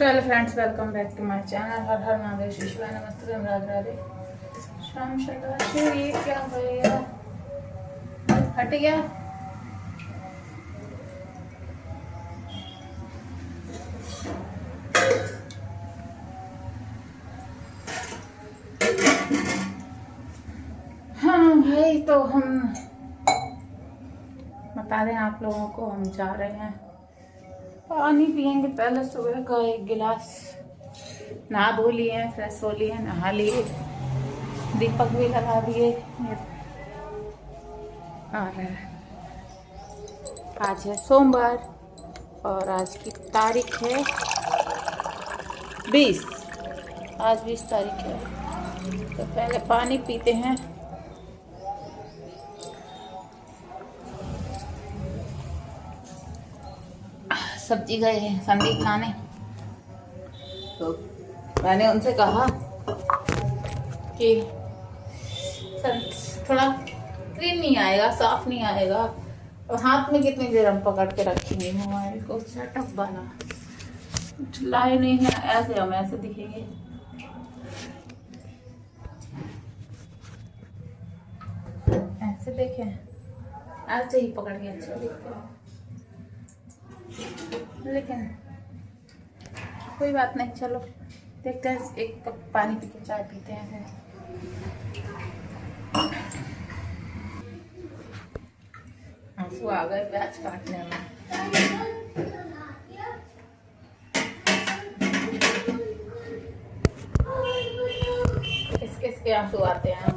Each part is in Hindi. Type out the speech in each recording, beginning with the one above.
So hello friends, welcome back to my channel. हर हर महादेव, शिवाय नमस्ते, राधे राधे। शाम शताशे, ये क्या भैया हट गया। हाँ भाई, तो हम बता दें आप लोगों को, हम जा रहे हैं पानी पियेंगे। पहले सुबह का एक गिलास, नहा धो लिए, फ्रेश हो लिए, नहा लिए, दीपक भी लगा दिए। और आज है सोमवार और आज की तारीख है 20। आज 20 तारीख है। तो पहले पानी पीते हैं। सब्जी गए हैं संदीप लाने, तो मैंने उनसे कहा कि थोड़ा क्लीन नहीं आएगा, साफ नहीं आएगा, और हाथ में कितनी देर हम पकड़ के रखेंगे मोबाइल को। सेटअप वाला लाए नहीं है, ऐसे हम ऐसे दिखेंगे। ऐसे देखें, ऐसे ही पकड़ के अच्छा दिखते हैं, लेकिन कोई बात नहीं। चलो देखते हैं, एक कप पानी पी के चाय पीते हैं। आंसू आ गए प्याज काटने में। किस किस के आंसू आते हैं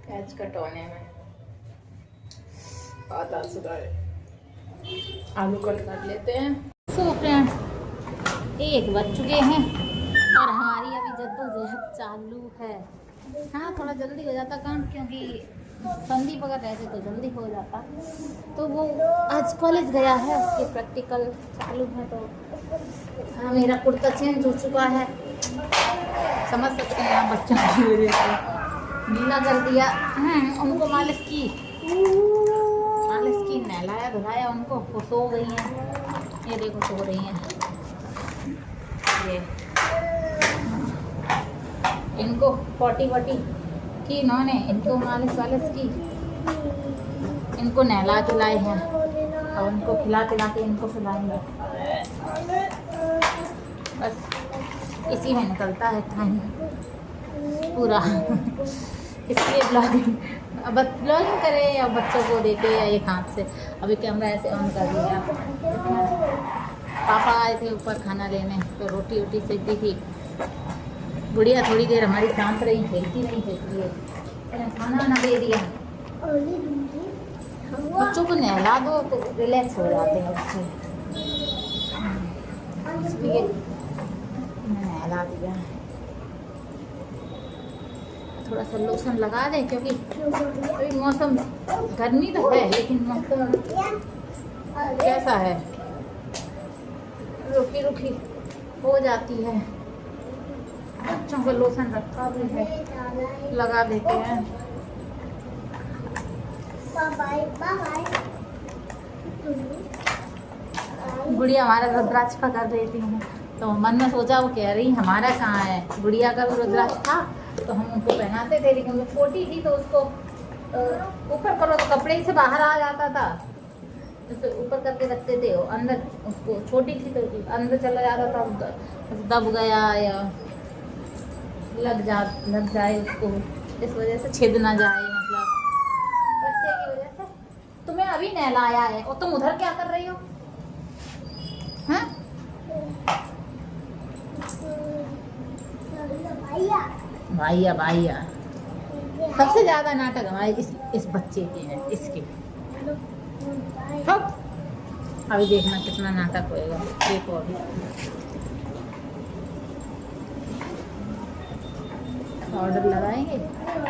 प्याज कटवाने में। आलू कट कर लेते हैं। सो फ्रेंड्स, 1 बज चुके हैं और हमारी अभी जद्दोजहद चालू है। हाँ, थोड़ा जल्दी हो जाता काम, क्योंकि संदीप अगर रहते तो जल्दी हो जाता। तो वो आज कॉलेज गया है, उसके प्रैक्टिकल चालू है। तो हाँ, मेरा कुर्ता चेंज हो चुका है, समझ सकते हैं आप, बच्चों की वजह से गीला कर दिया। उनको मालिश की, नहलाया धुलाया उनको, वो सो गई हैं। ये देखो सो रही हैं। ये इनको पॉटी वटी की इन्होंने, इनको मालिश वालिश की, इनको नहला के लाए हैं। अब उनको खिला पिला के इनको सुलाएंगे। बस इसी में निकलता है टाइम पूरा। इसलिए ब्लॉगिंग करें या बच्चों को देते या एक हाथ से। अभी कैमरा ऐसे ऑन कर दिया। पापा आए थे ऊपर खाना लेने, तो रोटी वोटी सेक दी थी। गुड़िया थोड़ी देर हमारी शांत रही, खेलती नहीं थे, इसलिए खाना ना दे दिया। बच्चों को नहला दो तो रिलैक्स हो जाते हैं बच्चे, इसलिए नहला दिया। थोड़ा सा लोशन लगा दें, क्योंकि अभी मौसम गर्मी तो है, लेकिन मौसम कैसा है, रुकी रुकी हो जाती है। बच्चों को लोशन रखा भी है, लगा देते हैं। गुड़िया हमारा रुद्राक्ष का कर रही थी, तो मन में सोचा, वो कह रही हमारा कहाँ है। गुड़िया का भी रुद्राक्ष था तो हम उनको पहनाते थे, लेकिन वो छोटी थी तो उसको ऊपर करो तो कपड़े से बाहर आ जाता था, उसे ऊपर करके रखते थे। वो अंदर, उसको छोटी थी तो अंदर चला जाता था, दब गया या लग जाए उसको, इस वजह से छिद ना जाए, मतलब बच्चे की वजह से। तुम्हें अभी नहलाया है और तुम उधर क्या कर रही हो? हाँ, भैया भैया सबसे ज्यादा नाटक हमारे इस बच्चे के हैं, इसके। अभी देखना कितना नाटक होएगा, देखो। अभी पाउडर लगाएंगे,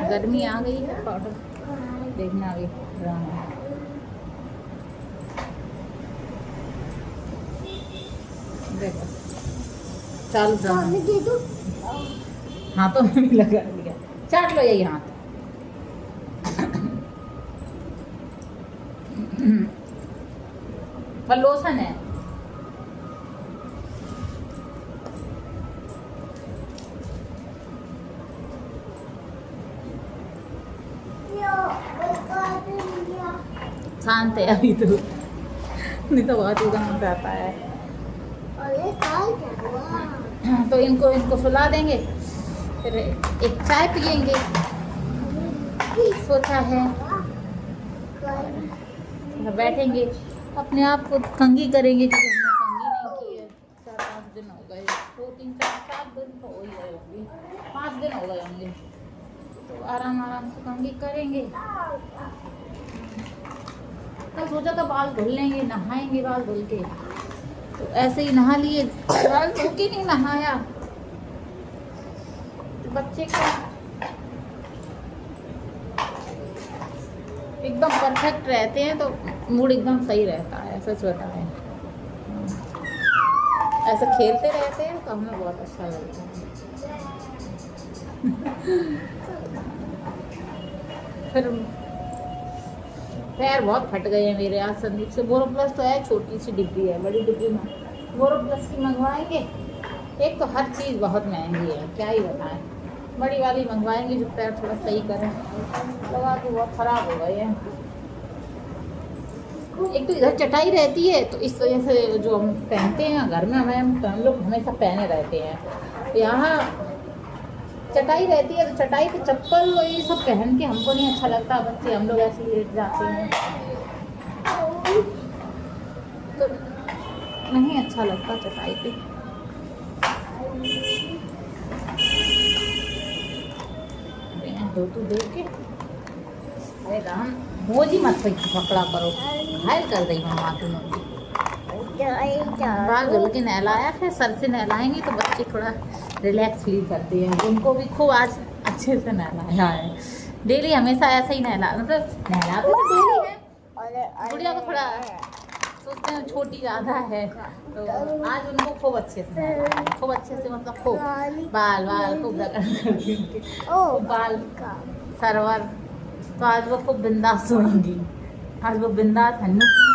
गर्मी आ गई है, पाउडर देखना अभी देखो चालू। हाथों में भी लगा दिया, चाट लो यही हाथ। पर लोशन है। शांत है अभी तो, नहीं तो बहुत उदास जाता है। तो इनको सुला देंगे, फिर एक चाय पियेंगे सोचा है, बैठेंगे अपने आप को कंघी करेंगे, क्योंकि हमने कंघी नहीं की है। 4-5 दिन हो गए, 2-3-4 दिन तो हो ही गए होंगे, 5 दिन हो गए होंगे। तो आराम से कंघी करेंगे। कल सोचा था बाल धुल लेंगे, नहाएंगे बाल धुल के, तो ऐसे ही नहा लिए, बाल धो के नहीं नहाया। तो बच्चे का एकदम परफेक्ट रहते हैं तो मूड एकदम सही रहता है, सच बताएं। ऐसे खेलते रहते हैं तो हमें बहुत अच्छा लगता है। फिर पैर बहुत फट गए हैं मेरे आज संदीप से। बोरोप्लस तो है, छोटी सी डिब्बी है, बड़ी डिब्बी में बोरोप्लस की मंगवाएंगे। एक तो हर चीज़ बहुत महंगी है, क्या ही बताएं। बड़ी वाली मंगवाएंगे जो पैर थोड़ा सही करें, लगा तो बहुत ख़राब हो गए हैं। एक तो इधर चटाई रहती है, तो इस वजह से जो हम पहनते हैं घर में, हम लोग हमेशा पहने रहते हैं। यहाँ चटाई रहती है तो चटाई पे चप्पल ये सब पहन के हमको नहीं अच्छा लगता। बच्चे हम लोग ऐसे लेट जाते हैं तो नहीं अच्छा लगता चटाई पे। तो देख के अरे राम, मोजी मत पकड़ा करो, घायल कर दी मम्मा तुम। बाल धुल के नहलाया, फिर सर से नहलाएंगे तो बच्चे थोड़ा रिलैक्स फील करते हैं। उनको भी खूब आज अच्छे से नहलाया है। डेली हमेशा ऐसा ही मतलब नहलाते तो डेली है। गुड़िया को थोड़ा सोचते हैं छोटी ज़्यादा है, तो आज उनको खूब अच्छे से नहलाया, खूब अच्छे से, मतलब खूब बाल खूब करके बाल सरवर। तो आज वो खूब बिंदास सोएंगी, आज वो बिंदास हन्नू की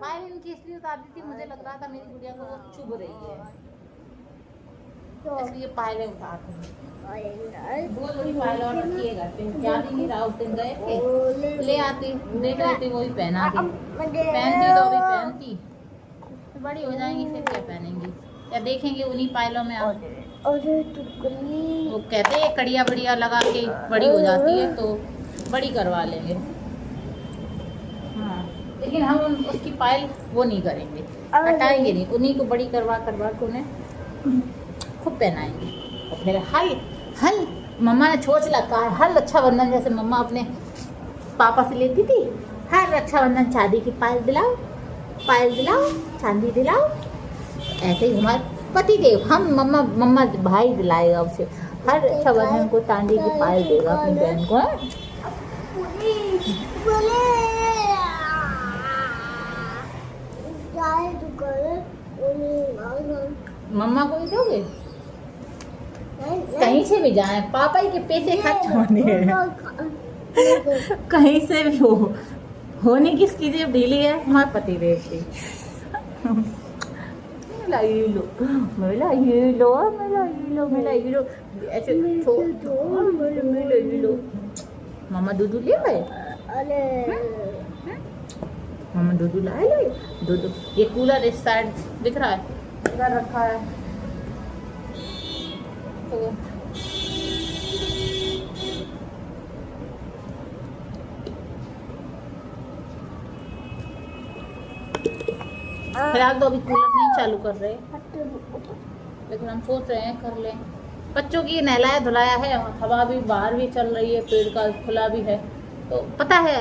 पायल इनकी इसलिए उतारती थी, मुझे लग रहा था मेरी गुड़िया को वो चुभ रही है, इसलिए पायलें उतारती हूँ। वो जोड़ी पायल ऑर्डर किए घर पे, याद ही नहीं रहा। उस दिन गए थे, ले आती, देख लेती, वो भी पहनाती, पहनती तो अभी पहनती, बड़ी हो जाएंगी फिर क्या पहनेंगी, या देखेंगे उन्हीं पायलों में। वो कहते हैं कड़िया बढ़िया लगा के बड़ी हो जाती है तो बड़ी करवा लेंगे। हाँ, लेकिन हम उसकी पायल वो नहीं करेंगे, हटाएंगे नहीं, उन्हीं को बड़ी करवा के उन्हें खूब पहनाएंगे। और फिर हल मम्मा ने सोच रखा है, हर रक्षाबंधन जैसे मम्मा अपने पापा से लेती थी, हर रक्षाबंधन चांदी की पायल दिलाओ, चांदी दिलाओ। ऐसे ही हमारे पति देव, हम मम्मा भाई दिलाएगा उसे, हर रक्षाबंधन को चांदी की पायल देगा अपनी बहन को। मम्मा को ही दोगे? कहीं से भी जाए, पापा ही के पैसे खर्च होने हैं। कहीं से भी होने किसकी जेब ढीली है? हमारे पति देव की। मेरा ये लो ऐसे मम्मा दूध ले गए, मम्मा दूध लाए दूध। ये कूलर इस साइड दिख रहा है, इधर रखा है तो फिलहाल तो अभी कूलर नहीं चालू कर रहे, लेकिन हम सोच रहे हैं कर लें। बच्चों की नहलाया धुलाया है, हवा भी बाहर भी चल रही है, पेड़ का खुला भी है, तो पता है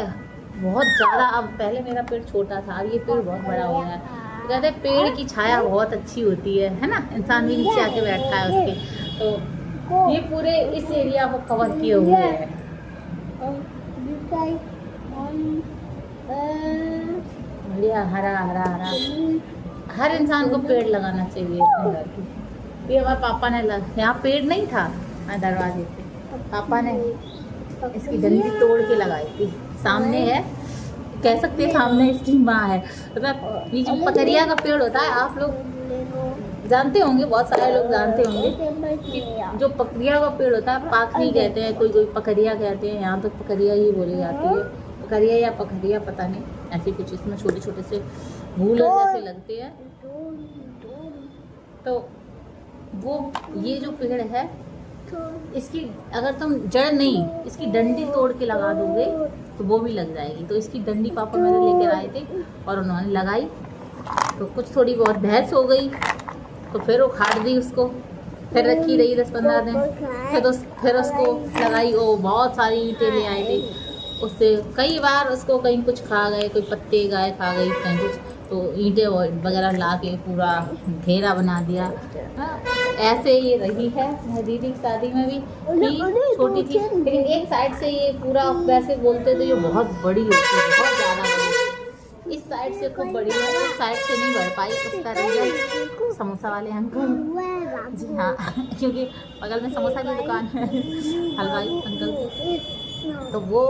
बहुत ज़्यादा। अब पहले मेरा पेड़ छोटा था, अब ये पेड़ बहुत बड़ा हो गया है। कहते हैं पेड़ की छाया बहुत अच्छी होती है ना, इंसान भी नीचे आके बैठता है उसके। तो ये पूरे इस एरिया को कवर किए हुए हैं। बढ़िया हरा हरा हरा। हर इंसान को पेड़ लगाना चाहिए अपने घर की। ये हमारे पापा ने यहाँ पेड़ नहीं था दरवाजे पे, पापा ने इसकी डंडी तोड़ के लगाई थी। सामने है कह सकते हैं सामने इसकी माँ है। मतलब ये जो पकरिया का पेड़ होता है, आप लोग जानते होंगे, बहुत सारे लोग जानते होंगे कि जो पकरिया का पेड़ होता है पाखरी कहते हैं, कोई कोई पकरिया कहते हैं, यहाँ तो पकरिया ही बोली जाती है, पकरिया या पखरिया पता नहीं, ऐसे कुछ इसमें छोटे छोटे से भूल जैसे लगते हैं। तो वो ये जो पेड़ है, इसकी अगर तुम जड़ नहीं, इसकी डंडी तोड़ के लगा दोगे तो वो भी लग जाएगी। तो इसकी डंडी पापा मेरे लेकर आए थे और उन्होंने लगाई, तो कुछ थोड़ी बहुत बहस हो गई, तो फिर उखाड़ दी उसको, फिर रखी रही 10-15 दिन, फिर उसको लगाई। वो बहुत सारी ईंटें ले आए थे, उससे कई बार उसको कहीं कुछ खा गए, कोई पत्ते गाय खा गई, कहीं कुछ, तो ईंटें वगैरह ला के पूरा घेरा बना दिया। ऐसे ये रही है। मेरी दीदी की शादी में भी छोटी थी, लेकिन एक साइड से ये पूरा वैसे बोलते तो ये बहुत बड़ी होती है, बहुत ज़्यादा बड़ी। इस साइड से खूब बड़ी है, उस साइड से नहीं बढ़ पाई। उसका रीज़न समोसा वाले अंकल, जी हाँ, क्योंकि बगल में समोसा की दुकान है हलवाई अंकल की, तो वो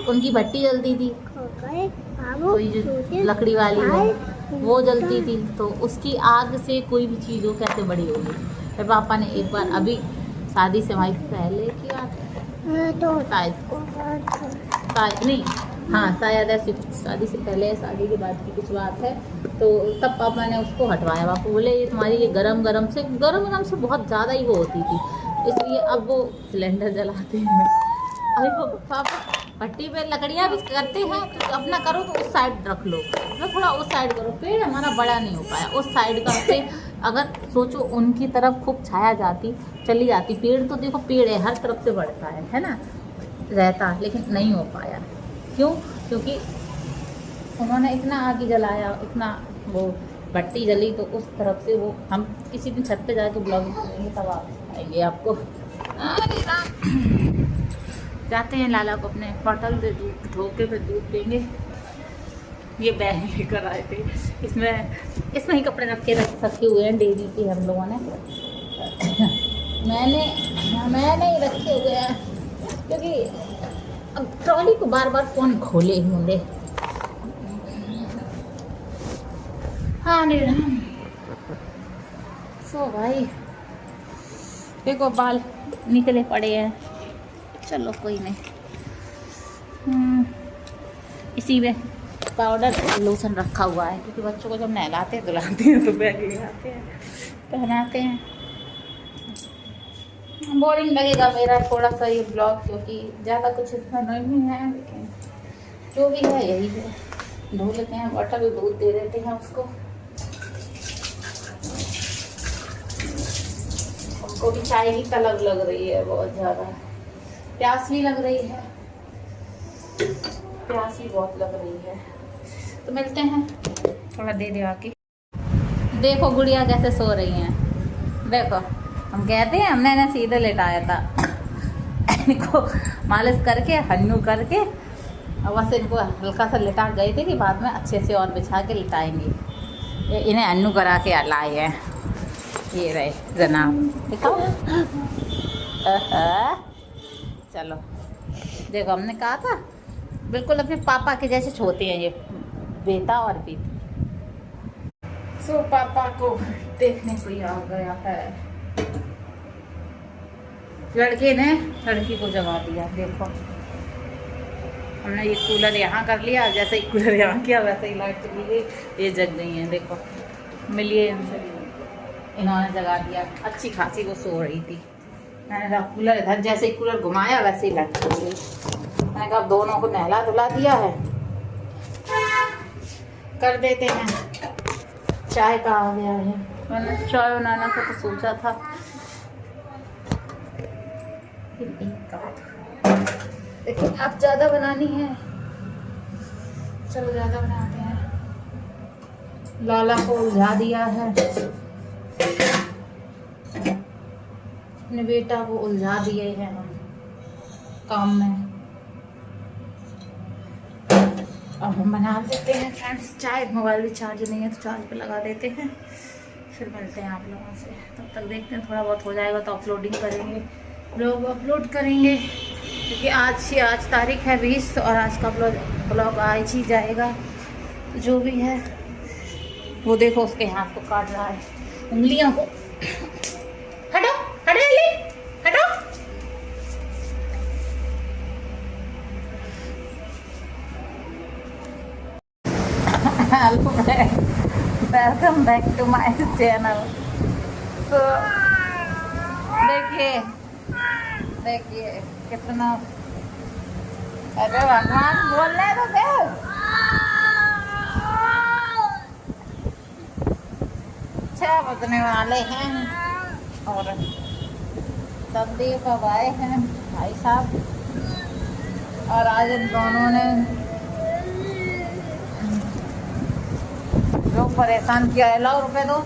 उनकी भट्टी जलती थी, कोई जो लकड़ी वाली है वो जलती थी, तो उसकी आग से कोई भी चीज़ हो कैसे बड़ी होगी। फिर पापा ने एक बार अभी शादी से हमारी पहले की बात है, शायद नहीं, हाँ शायद ऐसी शादी से पहले शादी के बाद की कुछ बात है, तो तब पापा ने उसको हटवाया। पापा बोले ये तुम्हारी ये गरम गरम से बहुत ज़्यादा ही वो होती थी, इसलिए अब वो सिलेंडर जलाते हैं। अरे वो पापा भट्टी पे लकड़ियाँ भी करते हैं, तो अपना करो तो उस साइड रख लो, मतलब थोड़ा उस साइड करो। पेड़ हमारा बड़ा नहीं हो पाया उस साइड का, पे अगर सोचो उनकी तरफ खूब छाया जाती, चली जाती। पेड़ तो देखो पेड़ है, हर तरफ से बढ़ता है ना, रहता, लेकिन नहीं हो पाया। क्यों? क्योंकि उन्होंने इतना आग जलाया, इतना वो भट्टी जली, तो उस तरफ से वो हम किसी दिन छत पे जाके ब्लॉगिंग करेंगे तब आप आएंगे आपको। जाते हैं लाला को अपने बोतल से दूध ढोके पे दूध देंगे। ये बैग लेकर आए थे, इसमें ही कपड़े रखे हुए हैं डेयरी के हम लोगों ने। मैंने ही रखे हुए हैं, क्योंकि अब ट्रॉली को बार बार कौन खोले होंगे। हाँ नहीं सो भाई देखो बाल निकले पड़े हैं, चलो कोई नहीं। इसी में पाउडर लोशन रखा हुआ है, क्योंकि बच्चों को जब नहलाते धुलाते हैं तो बैग ले आते हैं, पहनाते हैं। बोरिंग लगेगा मेरा थोड़ा सा ये ब्लॉग, क्योंकि ज़्यादा कुछ इसमें नहीं है, लेकिन जो भी है यही है। धो लेते हैं, बॉटल दूध दे देते हैं उसको। उनको भी चाय की तलब लग रही है बहुत ज़्यादा, प्यास भी लग रही है, प्यास भी बहुत लग रही है। तो मिलते हैं, थोड़ा दे आके। देखो गुड़िया कैसे सो रही हैं, देखो हम कहते हैं हमने इन्हें सीधे लेटाया था, इनको मालिश करके हन्नू करके और बस इनको हल्का सा लिटा गए थे कि बाद में अच्छे से और बिछा के लिटाएंगे। इन्हें हन्नू करा के लाए हैं, ये रहे जनाब, दिखाओ। चलो देखो, हमने कहा था बिल्कुल अपने पापा के जैसे छोटे हैं ये बेटा और बेटी। सो पापा को देखने को ही आ गया है, लड़के ने लड़की को जगा दिया। देखो हमने ये कूलर यहाँ कर लिया, जैसे ही कूलर यहाँ किया वैसे ही लाइट चली गई, ये जग गई हैं। देखो मिलिए इनसे, इन्होंने जगा दिया। अच्छी खासी वो सो रही थी, मैंने कहा कूलर इधर, जैसे ही कूलर घुमाया वैसे ही लाइट चली गई। मैंने कहा दोनों को नहला धुला दिया है, कर देते हैं। चाय का आ गया है, मैंने चाय बनाना का तो सोचा था, लेकिन अब ज़्यादा बनानी है, चलो ज़्यादा बनाते हैं। लाला को उलझा दिया है, अपने बेटा को उलझा दिए हैं हम काम में। अब हम बना देते हैं फ्रेंड्स चाय। मोबाइल भी चार्ज नहीं है तो चार्ज पे लगा देते हैं, फिर मिलते हैं आप लोगों से। तब तक देखते हैं, थोड़ा बहुत हो जाएगा तो अपलोडिंग करेंगे, ब्लॉग अपलोड करेंगे। क्योंकि आज तारीख है 20 और आज का ब्लॉग आज ही जाएगा। जो भी है वो देखो, उसके हाथ को काट रहा है, उंगलियों को। हटो हटो एली, हटो। Welcome back to my channel. तो देखिए देखिए कितना, अरे भगवान बोलने तो दे। 6 बजने वाले हैं और संदीप अब आए हैं भाई साहब, और आज इन दोनों ने जो परेशान किया है। लाओ रुपए दो,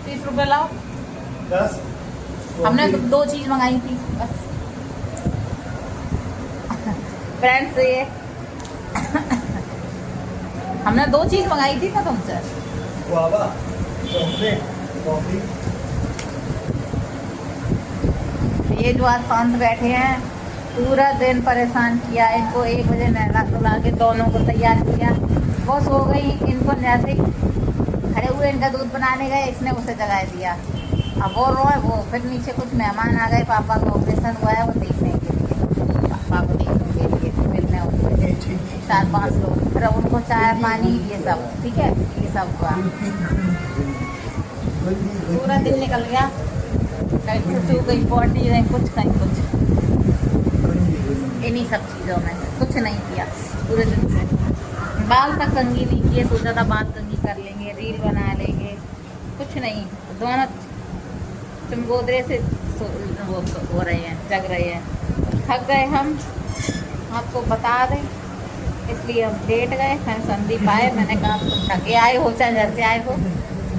30 रुपए लाओ। 10 हमने तो 2 चीज मंगाई थी बस फ्रेंड्स। ये हमने 2 चीज मंगाई थी ना तुमसे, चॉकलेट, कॉफी। ये जो आज शांत बैठे हैं, पूरा दिन परेशान किया इनको। 1 बजे नहला धुला के दोनों को तैयार किया, वो सो गई। इनको जैसे खड़े हुए इनका दूध बनाने गए, इसने उसे जगा दिया। अब वो रोए, वो फिर नीचे कुछ मेहमान आ गए, पापा का ऑपरेशन हुआ है, वो देखने के लिए, पापा को देखने के लिए मिलने उनके 4-5 लोग। फिर अब उनको चाय पानी ये सब, ठीक है, ये सब हुआ। पूरा दिन निकल गया, कहीं छुट्टी, कहीं पॉटी, कहीं कुछ इन्हीं सब चीज़ों में कुछ नहीं किया पूरे दिन से। बाल तक कंघी नहीं किए, सोचा था बाल कंघी कर लेंगे, रील बना लेंगे, कुछ नहीं। दोनों चमगोदरे से वो हो रहे हैं, जग रहे हैं। थक गए हम, आपको बता दें, इसलिए हम लेट गए। फिर संदीप आए, मैंने कहा थके आए हो चाहे जैसे आए हो,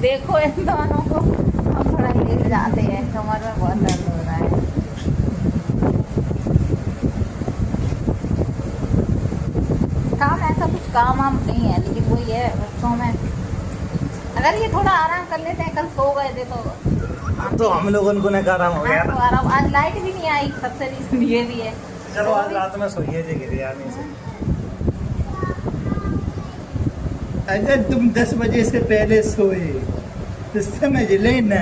देखो इन दोनों को। हम थोड़ा लेट जाते हैं, कमर में बहुत दर्द हो रहा है। काम ऐसा कुछ काम हम नहीं है, लेकिन वही है बच्चों में। अगर ये थोड़ा आराम कर लेते हैं, कल सो गए थे तो हम लोगों को आराम हो गया। तो आराम। आज लाइट भी नहीं आई, सबसे रीजन ये भी है। चलो आज रात में सोइए थे गिरे आने से। अगर तुम 10 बजे से पहले सोए तो समझ लेना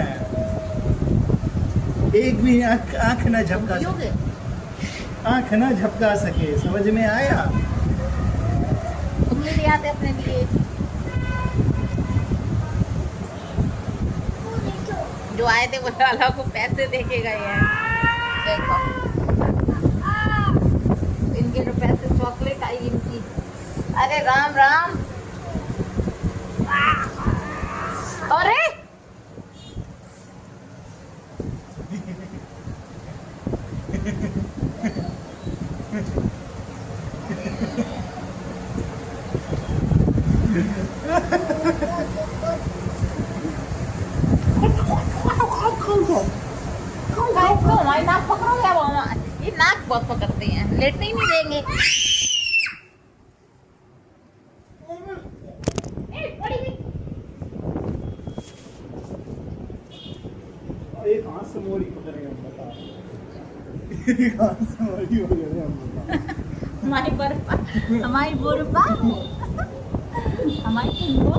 एक भी आंख ना झपका सके, आंख ना झपका सके। समझ में आया? तुम भी आते अपने लिए, जो आए थे वो लाला को पैसे दे के गए हैं। देखो इनके जो पैसे, चॉकलेट आई इनकी। अरे राम राम। अरे हमारी नाक पकड़ो क्या? ये नाक बहुत पकड़ते हैं, लेटने ही नहीं देंगे। एक हाथ से मोरी पकड़ेगा, बता। एक हाथ से मोरी पकड़ेगा, बता। हमारी बर्फा, हमारी बुरबा, हमारी पुंगो,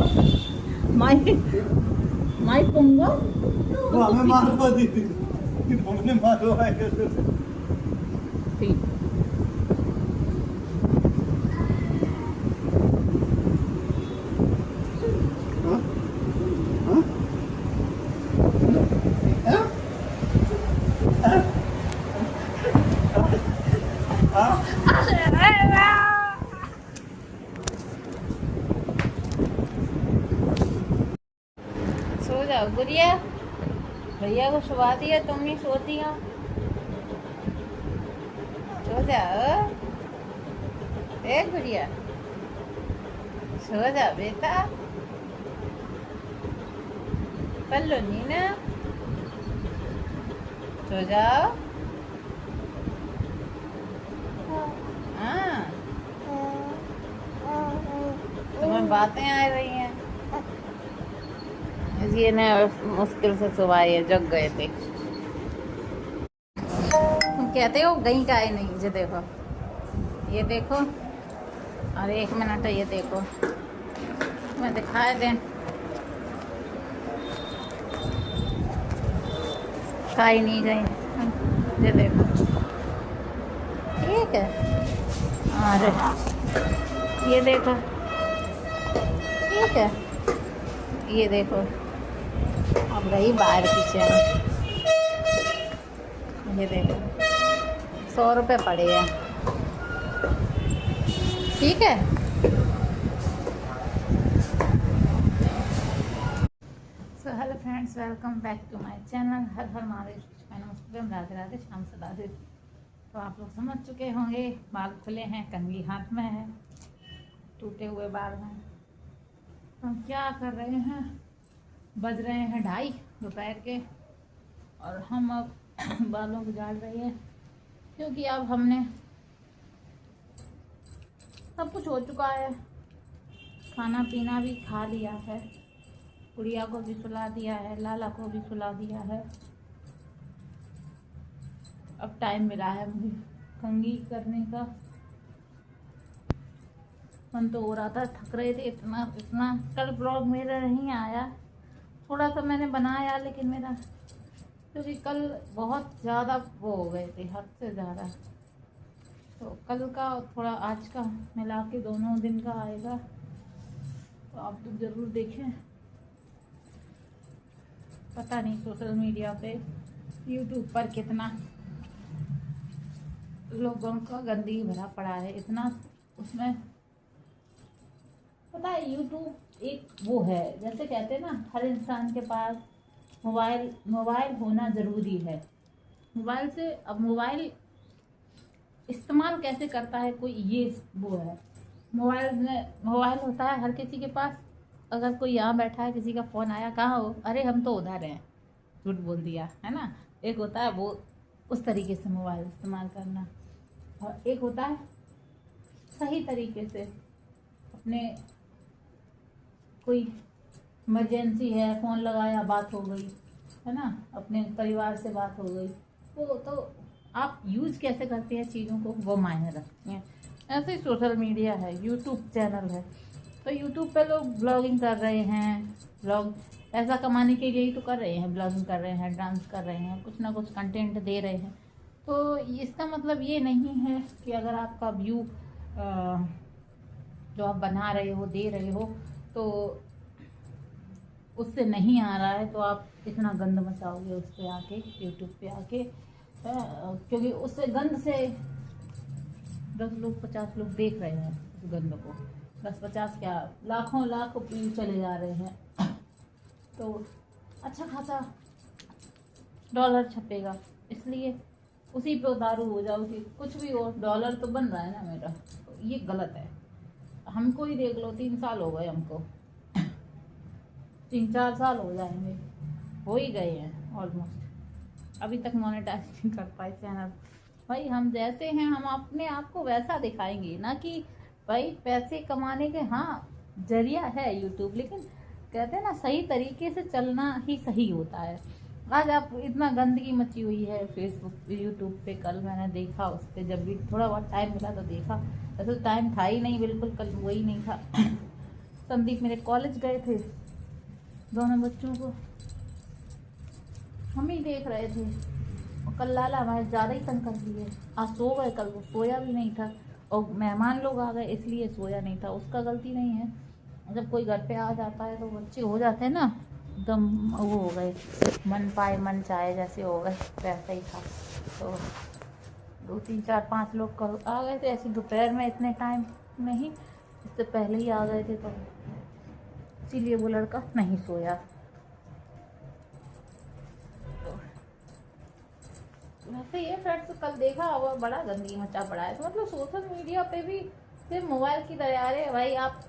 हमारी पुंगो। वो हमें मारवा दी थी, हमने मारवाया। ठीक। हाँ? हाँ? सो जाओ गुड़िया, भैया को सुला दिया, तुम नहीं सोती हो। सो जाओ ए गुड़िया, सो जाओ बेटा, पल्लो नीना, सो जाओ। हाँ, तुम्हें बातें आ रही हैं। ये ना मुश्किल से सुबह ये जग गए थे, कहते हो गई का है नहीं। ये देखो और 1 मिनट ये देखो, मैं दिखाए दें खाई नहीं गई। ये देखो ठीक है, और ये देखो ठीक है, ये देखो अब गई बाहर की चैन। ये देखो 100 रुपये पड़े हैं, ठीक है। So hello friends, welcome back to my channel. हर हर महादेव, नमस्ते, राधे राधे, शाम से राधे। तो आप लोग समझ चुके होंगे, बाल खुले हैं, कंघी हाथ में है, टूटे हुए बाल हैं। तो हम क्या कर रहे हैं, बज रहे हैं 2:30 दोपहर के, और हम अब बालों को झाड़ रहे हैं, क्योंकि अब हमने सब कुछ हो चुका है, खाना पीना भी खा लिया है, गुड़िया को भी सुला दिया है, लाला को भी सुला दिया है। अब टाइम मिला है मुझे कंघी करने का। मन तो हो रहा था, थक रहे थे इतना। कल ब्लॉग मेरा नहीं आया, थोड़ा सा मैंने बनाया, लेकिन मेरा क्योंकि कल बहुत ज़्यादा वो हो गए थे, हद से ज़्यादा। तो कल का थोड़ा आज का मिला के दोनों दिन का आएगा, तो आप लोग ज़रूर देखें। पता नहीं सोशल मीडिया पे, यूट्यूब पर कितना लोगों का गंदगी भरा पड़ा है, इतना उसमें। पता है यूट्यूब एक वो है, जैसे कहते हैं ना, हर इंसान के पास मोबाइल होना ज़रूरी है। मोबाइल से, अब मोबाइल इस्तेमाल कैसे करता है कोई, ये वो है। मोबाइल होता है हर किसी के पास। अगर कोई यहाँ बैठा है, किसी का फ़ोन आया, कहाँ हो, अरे हम तो उधर हैं, झूठ बोल दिया, है ना। एक होता है वो उस तरीके से मोबाइल इस्तेमाल करना, और एक होता है सही तरीके से, अपने कोई इमरजेंसी है, फ़ोन लगाया, बात हो गई, है ना, अपने परिवार से बात हो गई। वो तो आप यूज़ कैसे करते हैं चीज़ों को, वो मायने रखती हैं। ऐसे ही सोशल मीडिया है, यूट्यूब चैनल है, तो यूट्यूब पे लोग ब्लॉगिंग कर रहे हैं। ब्लॉग ऐसा कमाने के लिए ही तो कर रहे हैं, ब्लॉगिंग कर रहे हैं, डांस कर रहे हैं, कुछ ना कुछ कंटेंट दे रहे हैं। तो इसका मतलब ये नहीं है कि अगर आपका व्यू जो आप बना रहे हो, दे रहे हो, तो उससे नहीं आ रहा है तो आप इतना गंद मचाओगे उस पर आके, यूट्यूब पे आके, क्योंकि उससे गंद से 10 लोग 50 लोग देख रहे हैं उस गंद को। 10-50 क्या, लाखों व्यू चले जा रहे हैं, तो अच्छा खासा डॉलर छपेगा। इसलिए उसी पे उतारू हो जाओ कि कुछ भी हो, डॉलर तो बन रहा है ना मेरा, तो ये गलत है। हमको ही देख लो, 3 साल हो गए हमको, 3-4 साल हो जाएंगे, हो ही गए हैं ऑलमोस्ट, अभी तक मोनेटाइज नहीं कर पाए चैनल। भाई हम जैसे हैं, हम अपने आप को वैसा दिखाएंगे ना, कि भाई पैसे कमाने के हाँ जरिया है यूट्यूब, लेकिन कहते हैं ना, सही तरीके से चलना ही सही होता है। आज आप इतना गंदगी मची हुई है फेसबुक यूट्यूब पे, कल मैंने देखा उस पर, जब भी थोड़ा बहुत टाइम मिला तो देखा, वैसे तो टाइम था ही नहीं बिल्कुल, कल वही नहीं था। संदीप मेरे कॉलेज गए थे, दोनों बच्चों को हम ही देख रहे थे, और कल लाला हमारे ज़्यादा ही तंग कर दिए। आज सो गए, कल वो सोया भी नहीं था, और मेहमान लोग आ गए इसलिए सोया नहीं था। उसका गलती नहीं है, जब कोई घर पे आ जाता है तो बच्चे हो जाते हैं ना, एकदम वो हो गए, मन पाए मन चाहे जैसे हो गए, वैसा ही था। तो 2, 3, 4, 5 लोग कल आ गए थे, ऐसे दोपहर में, इतने टाइम नहीं, इससे पहले ही आ गए थे, तो इसीलिए वो लड़का नहीं सोया। तो वैसे ये फ्रेंड्स, कल देखा हुआ बड़ा गंदगी मचा पड़ा है। तो मतलब सोशल मीडिया पे भी सिर्फ मोबाइल की तरह, अरे भाई आप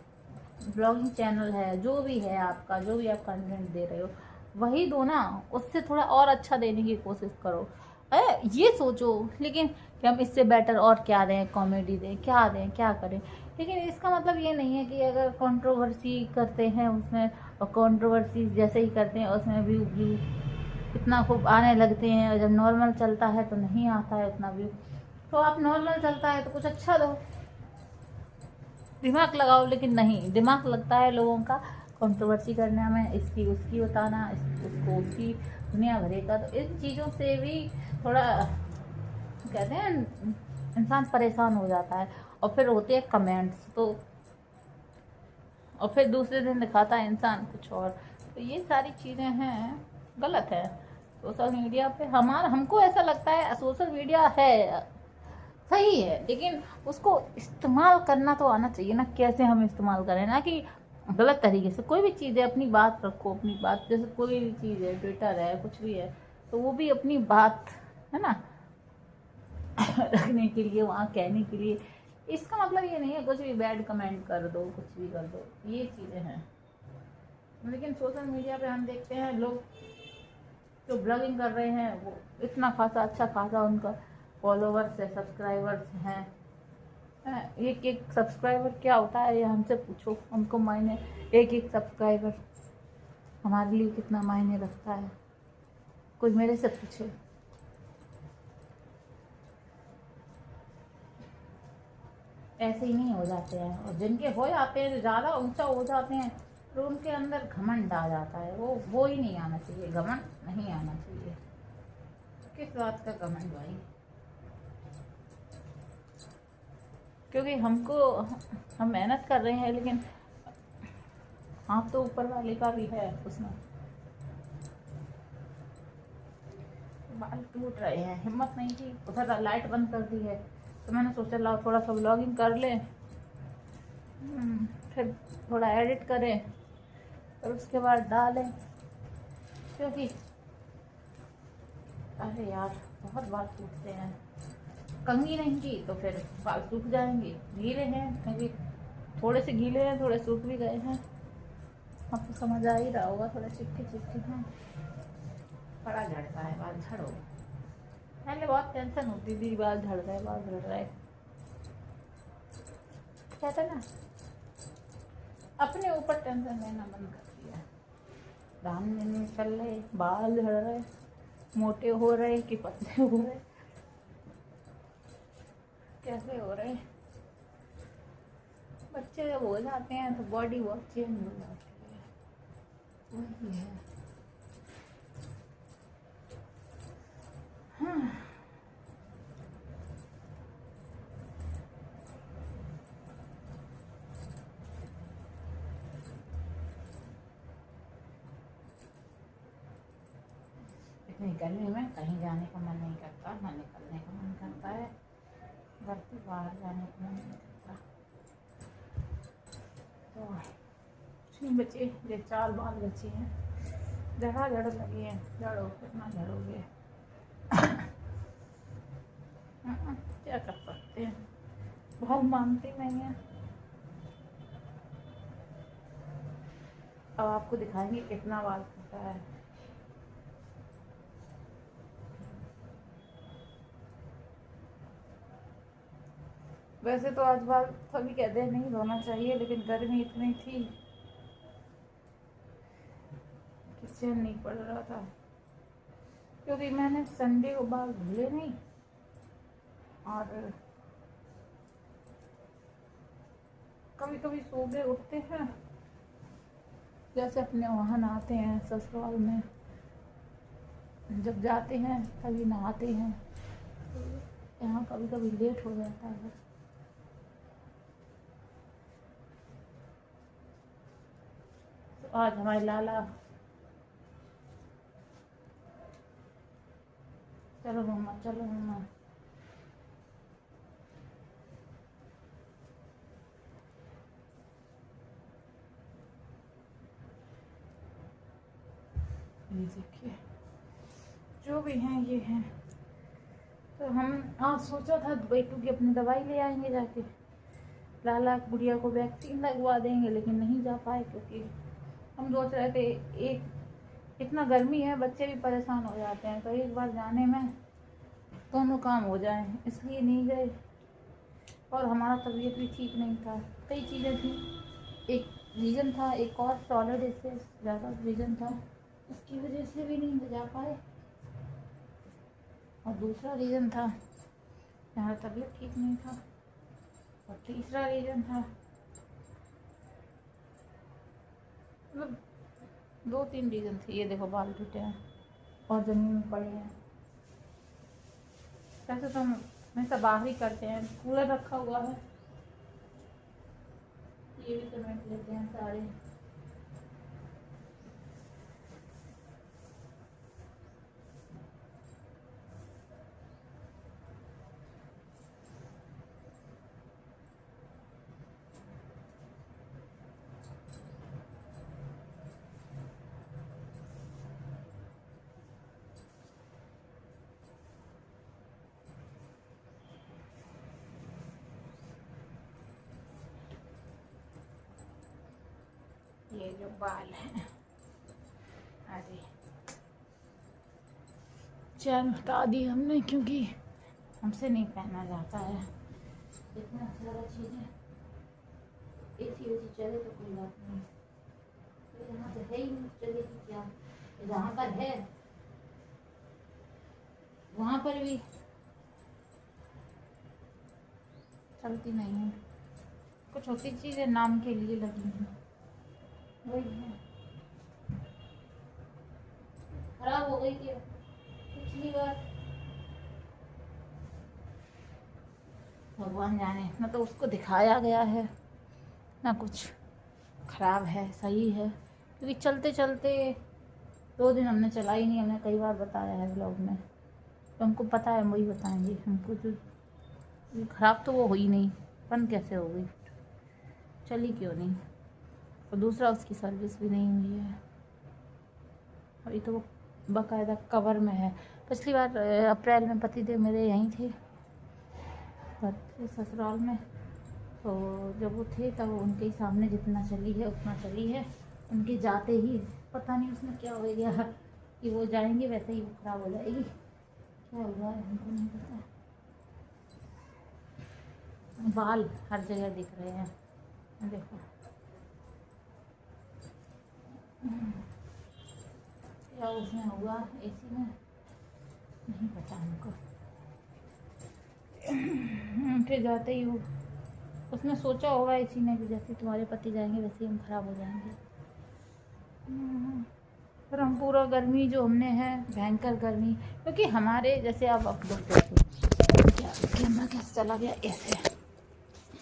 ब्लॉगिंग चैनल है, जो भी है आपका, जो भी आप कंटेंट दे रहे हो, वही दो ना, उससे थोड़ा और अच्छा देने की कोशिश करो। अरे ये सोचो लेकिन कि हम इससे बेटर और क्या दें, कॉमेडी दें, क्या दें, क्या करें। लेकिन इसका मतलब ये नहीं है कि अगर कंट्रोवर्सी करते हैं उसमें, और कंट्रोवर्सी जैसे ही करते हैं उसमें व्यू इतना खूब आने लगते हैं, और जब नॉर्मल चलता है तो नहीं आता है उतना व्यू। तो आप नॉर्मल चलता है तो कुछ अच्छा दो, दिमाग लगाओ, लेकिन नहीं, दिमाग लगता है लोगों का कंट्रोवर्सी करने में, इसकी उसकी बताना, उसको उसकी, दुनिया भरे का। तो इन चीज़ों से भी थोड़ा कहते हैं इंसान परेशान हो जाता है। और फिर होते हैं कमेंट्स, तो और फिर दूसरे दिन दिखाता है इंसान कुछ और। तो ये सारी चीज़ें हैं, गलत है। सोशल मीडिया पे हमको ऐसा लगता है सोशल मीडिया है सही है, लेकिन उसको इस्तेमाल करना तो आना चाहिए ना, कैसे हम इस्तेमाल करें, ना कि गलत तरीके से। कोई भी चीज़ है अपनी बात रखो, अपनी बात, जैसे कोई भी चीज़ है, ट्विटर है, कुछ भी है, तो वो भी अपनी बात है ना रखने के लिए, वहाँ कहने के लिए। इसका मतलब ये नहीं है कुछ भी बैड कमेंट कर दो, कुछ भी कर दो, ये चीज़ें हैं। लेकिन सोशल मीडिया पे हम देखते हैं लोग जो ब्लॉगिंग कर रहे हैं, वो इतना खासा अच्छा खासा उनका फॉलोवर्स है, सब्सक्राइबर्स हैं। एक सब्सक्राइबर क्या होता है ये हमसे पूछो, हमको मायने एक सब्सक्राइबर हमारे लिए कितना मायने रखता है, कोई मेरे से पूछे। ऐसे ही नहीं हो जाते हैं, और जिनके हो जाते हैं, जो ज़्यादा ऊंचा हो जाते हैं, तो उनके अंदर घमंड आ जाता है। वो ही नहीं आना चाहिए, घमंड नहीं आना चाहिए। किस बात का घमंड भाई? क्योंकि हम मेहनत कर रहे हैं, लेकिन हाथ तो ऊपर वाले का भी है उसमें। बाल टूट रहे हैं, हिम्मत नहीं थी, उधर लाइट बंद कर दी है, तो मैंने सोचा लाओ थोड़ा सा व्लॉगिंग कर लें, फिर थोड़ा एडिट करें और उसके बाद डालें। क्योंकि अरे यार बहुत बाल टूटते हैं, कंघी नहीं की तो फिर बाल सूख जाएंगे। गीले हैं क्योंकि थोड़े से गीले हैं, थोड़े सूख भी गए हैं, आपको समझ आ ही रहा होगा, थोड़े चिपके चिपके हैं। बड़ा झड़ता है बाल, झड़ो। पहले बहुत टेंशन होती थी, बाल झड़ रहे, बाल झड़ रहे, कहते ना अपने ऊपर टेंशन लेना बंद कर दिया। दाम नहीं चल रहे, बाल झड़ रहे, मोटे हो रहे कि पतले हो रहे, कैसे हो रहे। बच्चे जब हो जाते हैं तो बॉडी बहुत चेंज हो जाती है, वही है। हाँ। इतनी गर्मी में कहीं जाने का मन नहीं करता, ना निकलने का मन करता है, घर से बाहर जाने का मन नहीं करता। तो बचे ये 4 बाल बचे हैं, जड़ा जड़ लगी है, जड़ो कितना झड़ोगे। क्या कर सकते हैं, बहुत मानती नहीं है। अब आपको दिखाएंगे कितना बाल फूटा है। वैसे तो आज बाल सभी कहते हैं नहीं धोना चाहिए, लेकिन गर्मी इतनी थी कि चैन नहीं पड़ रहा था, क्योंकि मैंने संडे को बाल धुले नहीं, और कभी कभी सुबह उठते हैं, जैसे अपने वहाँ नहाते हैं ससुराल में, जब जाते हैं तभी नहाते हैं, तो यहाँ कभी कभी लेट हो जाता है। तो आज हमारे लाला, चलो मम्मा चलो मम्मा, ये देखिए जो भी हैं ये हैं। तो हम आज सोचा था बेटू की अपनी दवाई ले आएंगे जाके, लाला गुड़िया को वैक्सीन लगवा देंगे, लेकिन नहीं जा पाए, क्योंकि हम सोच रहे थे एक इतना गर्मी है, बच्चे भी परेशान हो जाते हैं, तो एक बार जाने में दोनों काम हो जाए, इसलिए नहीं गए। और हमारा तबीयत भी ठीक नहीं था, कई चीज़ें थी, एक रीज़न था, एक और सॉलिड इससे ज़्यादा रीज़न था, उसकी वजह से भी नहीं जा पाए। और दूसरा रीज़न था मेरा तबीयत ठीक नहीं था। और तीसरा रीज़न था, मतलब 2-3 रीज़न थे। ये देखो बाल टूटे हैं और ज़मीन में पड़े हैं। वैसे तो हम हमेशा बाहर ही करते हैं, कूलर रखा हुआ है, ये भी समेट लेते हैं सारे। ये जो बाल हैं, अरे चैन हटा दी हमने क्योंकि हमसे नहीं पहना जाता है। इतना सारा चीज़ है, एसी वेसी चले तो कोई बात नहीं, तो यहाँ तो है ही नहीं, चलेगी क्या। जहाँ पर है वहाँ पर भी चलती नहीं है। कुछ होती चीज़ें नाम के लिए लगी हैं, वही है। खराब हो गई थी पिछली बार, भगवान जाने, ना तो उसको दिखाया गया है ना कुछ खराब है, सही है। क्योंकि चलते चलते 2 दिन हमने चलाई नहीं, हमने कई बार बताया है ब्लॉग में, तो हमको पता है, वही बताएंगे हमको। जो खराब तो वो हुई नहीं, बंद कैसे हो गई, चली क्यों नहीं। और दूसरा उसकी सर्विस भी नहीं हुई है, अभी तो वो बाकायदा कवर में है। पिछली बार अप्रैल में पतिदेव मेरे यहीं थे ससुराल में, तो जब वो थे तब उनके ही सामने जितना चली है उतना चली है। उनके जाते ही पता नहीं उसमें क्या हो गया कि वो जाएंगे वैसे ही वो खराब हो जाएगी। क्या हुआ है हमको नहीं पता। बाल हर जगह दिख रहे हैं, देखो क्या उसमें हुआ एसी में, नहीं पता हमको। फिर जाते ही वो उसने सोचा होगा इसी ने भी, जैसे तुम्हारे पति जाएंगे वैसे ही हम खराब हो जाएंगे। पर हम पूरा गर्मी जो हमने है, भयंकर गर्मी, क्योंकि हमारे जैसे अब लोग कैमरा कैसे चला गया ऐसे,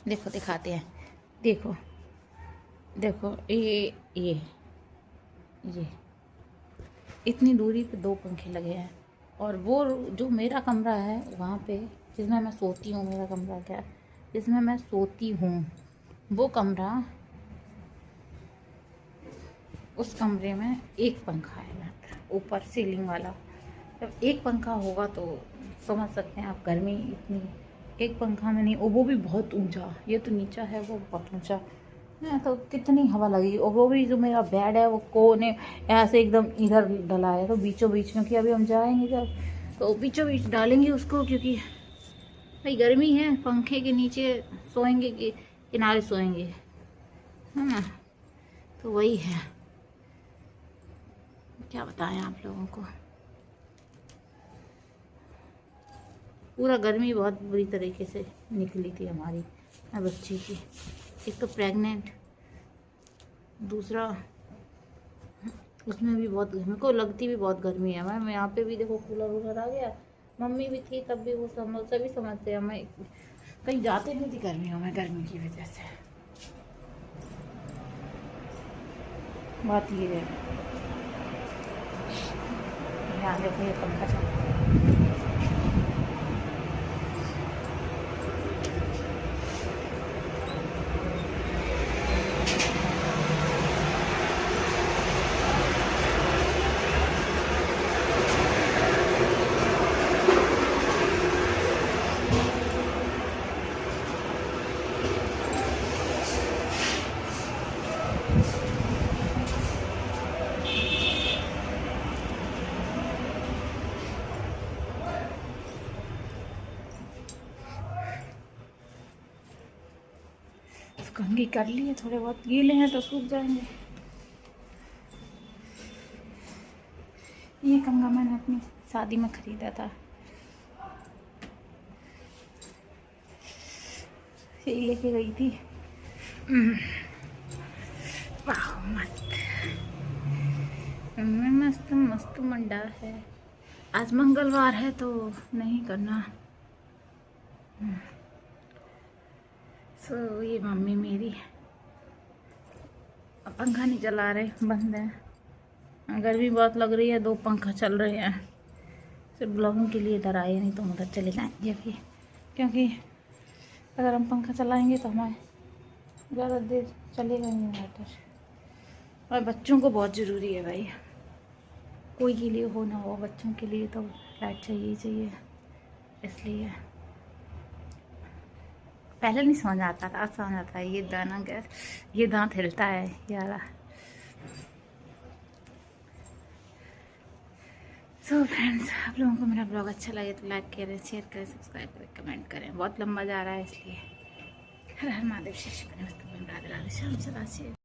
देखो दिखाते हैं, देखो देखो ये इतनी दूरी पे 2 पंखे लगे हैं। और वो जो मेरा कमरा है वहाँ पे जिसमें मैं सोती हूँ, मेरा कमरा क्या जिसमें मैं सोती हूँ, वो कमरा, उस कमरे में 1 पंखा है ऊपर सीलिंग वाला। जब 1 पंखा होगा तो समझ सकते हैं आप गर्मी इतनी। 1 पंखा में नहीं, और वो भी बहुत ऊंचा, ये तो नीचा है वो बहुत ऊंचा है, तो कितनी हवा लगेगी। और वो भी जो मेरा बेड है वो कोने यहाँ से एकदम इधर डला है, तो बीचों बीच में कि अभी हम जाएंगे जब तो बीचों बीच डालेंगे उसको, क्योंकि भाई गर्मी है, पंखे के नीचे सोएंगे कि किनारे सोएंगे, है ना। तो वही है, क्या बताएं आप लोगों को। पूरा गर्मी बहुत बुरी तरीके से निकली थी हमारी बच्ची की। एक तो प्रेग्नेंट, दूसरा उसमें भी बहुत, हमको लगती भी बहुत गर्मी है। मैं यहाँ पे भी देखो कूलर वूलर आ गया, मम्मी भी थी तब भी वो सभी समझते हैं, मैं कहीं जाते नहीं थी गर्मियों में, गर्मी की वजह से। बात ये है, यहाँ देखो ये पंखा चल रहा है। कंघी कर लिए, थोड़े बहुत गीले हैं तो सूख जाएंगे। ये कंघा मैंने अपनी शादी में खरीदा था, यही लेके गई थी। वाह मस्त मस्त मस्त मंडा है। आज मंगलवार है तो नहीं करना। सो ये मम्मी मेरी पंखा नहीं चला रहे, बंद है। गर्मी बहुत लग रही है, 2 पंखा चल रहे हैं। सिर्फ ब्लॉगिंग के लिए इधर आए, नहीं तो उधर चले जाएंगे अभी, क्योंकि अगर हम पंखा चलाएंगे तो हमारे ज़्यादा देर चलेगा नहीं इन्वर्टर। और बच्चों को बहुत ज़रूरी है भाई, कोई के लिए हो ना हो, बच्चों के लिए तो लाइट चाहिए ही चाहिए। इसलिए पहले नहीं समझ आता था, आज समझ आता है। ये दाना गैस, ये दांत हिलता है यार। सो फ्रेंड्स, आप लोगों को मेरा ब्लॉग अच्छा लगे तो लाइक करें, शेयर करें, सब्सक्राइब करें, कमेंट करें। बहुत लंबा जा रहा है इसलिए हर हर महादेव, शिष्य बने, राधे राधे, श्याम सदा।